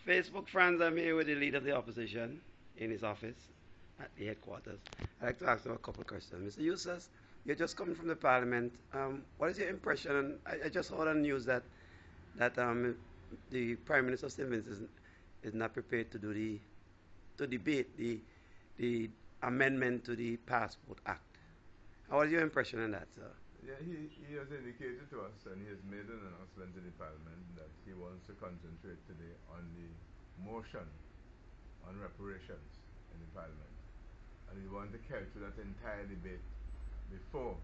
Facebook friends, I'm here with the leader of the opposition in his office at the headquarters. I'd like to ask him a couple of questions. Mr. Eustace, you're just coming from the parliament. What is your impression? And I just heard on the news that the Prime Minister Stevens is not prepared to do to debate the amendment to the Passport Act. What is your impression on that, sir? Yeah, he has indicated to us, and he has made an announcement in the Parliament that he wants to concentrate today on the motion on reparations in the Parliament. And we want to carry through that entire debate before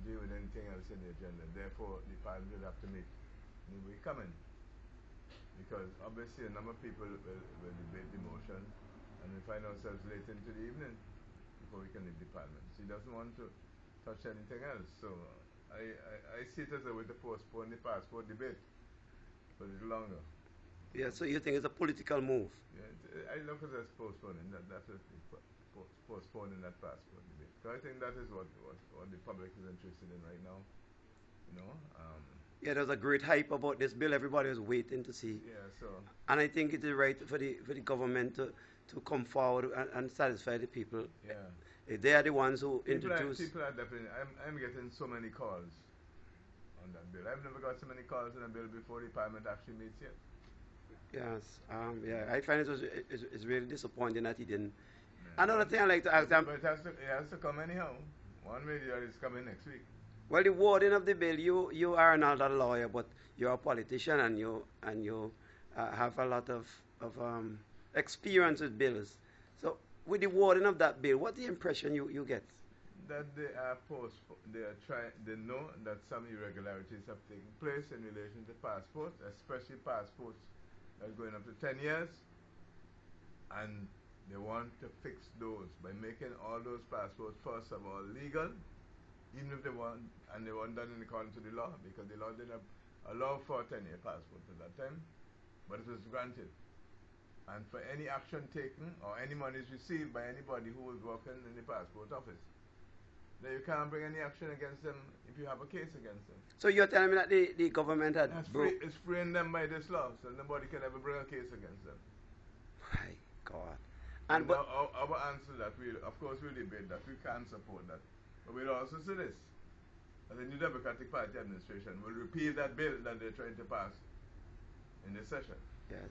dealing with anything else in the agenda. Therefore, the Parliament will have to make new way coming. Because obviously a number of people will debate the motion, and we find ourselves late into the evening before we can leave the Parliament. So he doesn't want to touch anything else. So I see it as a way to postpone the passport debate for a little longer. Yeah, so you think it's a political move? Yeah, I look at it as postponing that is postponing that passport debate. So I think that is what the public is interested in right now. You know. Yeah, there's a great hype about this bill. Everybody was waiting to see. Yeah, so. And I think it is right for the government to come forward and satisfy the people. Yeah. They are the ones who introduce. People are definitely. I'm getting so many calls on that bill. I've never got so many calls on a bill before the Parliament actually meets yet. Yes. Yeah. I find it's really disappointing that he didn't. Yeah. Another thing I like to ask them. But it has to come anyhow. One way or the other is coming next week. Well, the wording of the bill, you are not a lawyer, but you're a politician, and you have a lot of experience with bills. So, with the wording of that bill, what's the impression you get? That they know that some irregularities have taken place in relation to passports, especially passports that are going up to 10 years, and they want to fix those by making all those passports, first of all, legal, even if they weren't done in accordance to the law, because the law didn't allow for a 10-year passport at that time, but it was granted. And for any action taken or any monies received by anybody who was working in the passport office, then you can't bring any action against them if you have a case against them. So you're telling me that the government had it's freeing them by this law, so nobody can ever bring a case against them. My God. And our answer to that, of course we'll debate that, we can't support that. But we'll also say this, that the New Democratic Party administration will repeal that bill that they're trying to pass in this session. Yes.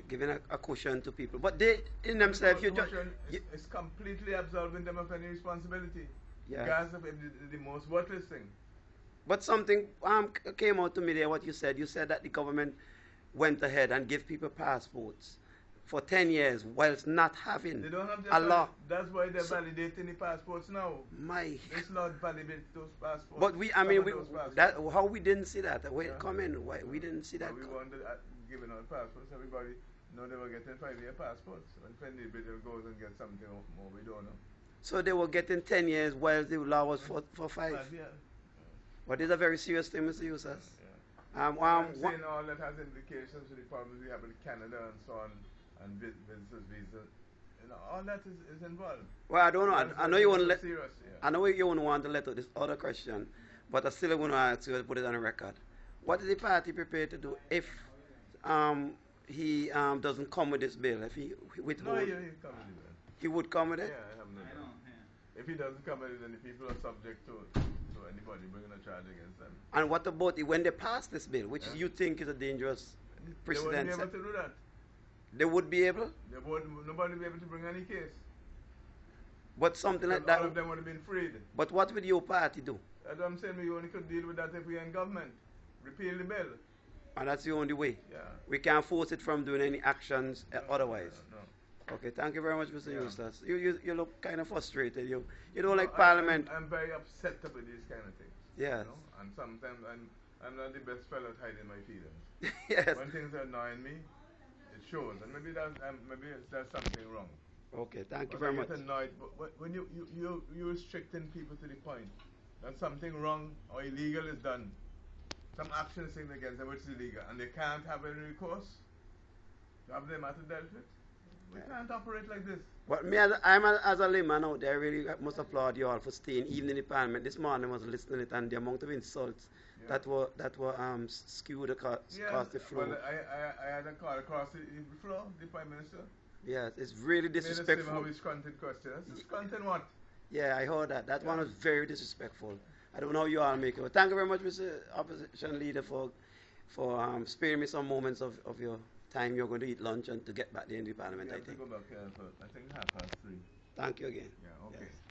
Giving a cushion to people. But they, in themselves, it's completely absolving them of any responsibility. Yeah. Because of the most worthless thing. But something came out to me there, what you said. You said that the government went ahead and gave people passports for 10 years whilst not having they don't have a law. That's why they're validating the passports now. This law validates those passports. But how we didn't see that? Why we didn't see that? We wanted giving out passports. Everybody know they were getting 5-year passports. When the individual goes and gets something more, we don't know. So they were getting 10 years while the law was for 5. Yeah. But it's a very serious thing, Mr. Eustace. Yeah. I'm saying all that has implications to the problems we have with Canada and so on, and visitors visa. You know, all that is involved. Well, I don't know. I know you won't let. Serious, yeah. I know you won't want to let out this other question, but I still want to ask you to put it on the record. What is the party prepared to do if he doesn't come with this bill? If he withhold? No, he'll come with it. He would come with it? Yeah, I have no doubt. If he doesn't come with it, then the people are subject to anybody bringing a charge against them. And what about when they pass this bill, which you think is a dangerous precedent? They wouldn't be able to do that. They would be able? Nobody would be able to bring any case. But something because like that. All of them would have been freed. But what would your party do? That's what I'm saying. We only could deal with that if we are in government. Repeal the bill. And that's the only way? Yeah. We can't force it from doing any actions otherwise? No. Okay, thank you very much, Mr. Eustace. You look kind of frustrated. You don't like Parliament. I'm very upset about these kind of things. Yes. You know? And sometimes I'm not the best fellow at hiding my feelings. Yes. When things are annoying me, it shows. And maybe there's something wrong. Okay, thank you very much. I get annoyed, but when you're restricting people to the point that something wrong or illegal is done, some action is taken against them which is illegal, and they can't have any recourse to have their matter dealt with. We can't operate like this. But me, as a layman out there, I really must applaud you all for staying even in the Parliament. This morning I was listening to it, and the amount of insults that were skew the across the floor. Well, I had a call across the floor, the Prime Minister. Yes, it's really disrespectful. How he's content questions. This content what? Yeah, I heard that. That one was very disrespectful. I don't know how you all make it. But thank you very much, Mr. Opposition Leader, for sparing me some moments of your time. You're going to eat lunch and to get back there in the Parliament, I think. Go back, I think 3:30. Thank you again. Yeah, okay. Yes.